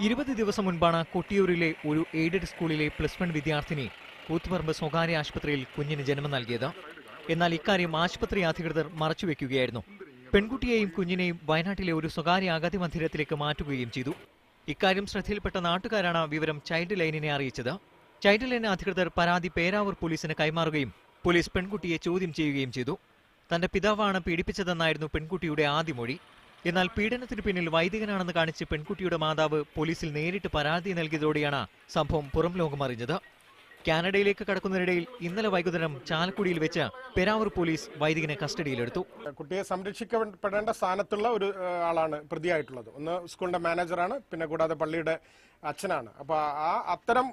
20 ദിവസം മുൻപാണ് കൊട്ടിയൂരിലെ ഒരു എയ്ഡഡ് സ്കൂളിലെ +1 വിദ്യാർത്ഥിനി കൂത്തുപറമ്പ് സ്വകാര്യ ആശുപത്രിയിൽ കുഞ്ഞിന് ജന്മം നൽകിയത്. എന്നാൽ ഇക്കാര്യം ആശുപത്രി അധികൃതർ മറച്ചുവെക്കുകയായിരുന്നു. പെൺകുട്ടിയെയും കുഞ്ഞിനെയും വയനാട്ടിലെ ഒരു സ്വകാര്യ അഗതി മന്ദിരത്തിലേക്ക് മാറ്റുകയും ചെയ്തു. ഇക്കാര്യം ശ്രദ്ധയിൽപ്പെട്ട നാട്ടുകാരാണ് വിവരം ചൈൽഡ് ലൈനിനെ അറിയിച്ചത്. ചൈൽഡ് ലൈൻ അധികൃതർ പരാതി പേരാവൂർ പോലീസിന് കൈമാറുകയും പോലീസ് പെൺകുട്ടിയെ ചോദ്യം ചെയ്യുകയും ചെയ്തു. തന്റെ പിതാവാണ് പീഡിപ്പിച്ചതെന്നായിരുന്നു പെൺകുട്ടിയുടെ ആദ്യ മൊഴി. എന്നാൽ പീഡനത്തിന് പിന്നിൽ വൈദികനാണെന്ന് കാണിച്ച് പെൺകുട്ടിയുടെ മാതാവ് പോലീസിൽ നേരിട്ട് പരാതി നൽകിയതോടെയാണ് സംഭവം പുറം ലോകമറിഞ്ഞത്. കാനഡയിലേക്ക് കടക്കുന്നതിനിടയിൽ ഇന്നലെ വൈകുന്നേരം ചാലക്കുടിയിൽ വെച്ച് പേരാവൂർ പോലീസ് വൈദികനെ കസ്റ്റഡിയിലെടുത്തു. കുട്ടിയെ സംരക്ഷിക്കപ്പെടേണ്ട സ്ഥാനത്തുള്ള ഒരു ആളാണ് പ്രതിയായിട്ടുള്ളത്. ഒന്ന് സ്കൂളിന്റെ മാനേജറാണ്, പിന്നെ കൂടാതെ പള്ളിയുടെ അച്ഛനാണ്. അപ്പോൾ അത്തരം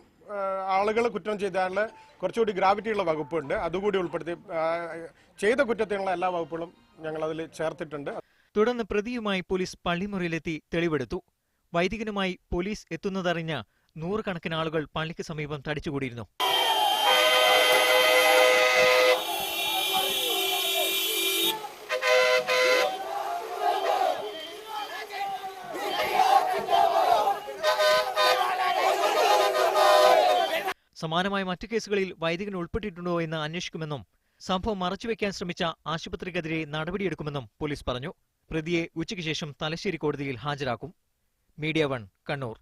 ആളുകൾ കുറ്റം ചെയ്താൽ കുറച്ചുകൂടി ഗ്രാവിറ്റിയുള്ള വകുപ്പുണ്ട്. അതുകൂടി ഉൾപ്പെടുത്തി ചെയ്ത കുറ്റത്തിനുള്ള എല്ലാ വകുപ്പുകളും ഞങ്ങൾ അതിൽ ചേർത്തിട്ടുണ്ട്. തുടർന്ന് പ്രതിയുമായി പോലീസ് പള്ളിമുറിയിലെത്തി തെളിവെടുത്തു. വൈദികനുമായി പോലീസ് എത്തുന്നതറിഞ്ഞ നൂറുകണക്കിന് ആളുകൾ പള്ളിക്ക് സമീപം തടിച്ചുകൂടിയിരുന്നു. സമാനമായ മറ്റു കേസുകളിൽ വൈദികൻ ഉൾപ്പെട്ടിട്ടുണ്ടോ എന്ന് അന്വേഷിക്കുമെന്നും സംഭവം മറച്ചുവെക്കാൻ ശ്രമിച്ച ആശുപത്രിക്കെതിരെ നടപടിയെടുക്കുമെന്നും പോലീസ് പറഞ്ഞു. പ്രതിയെ ഉച്ചയ്ക്ക് ശേഷം തലശ്ശേരി കോടതിയിൽ ഹാജരാക്കും. മീഡിയ 1 കണ്ണൂർ.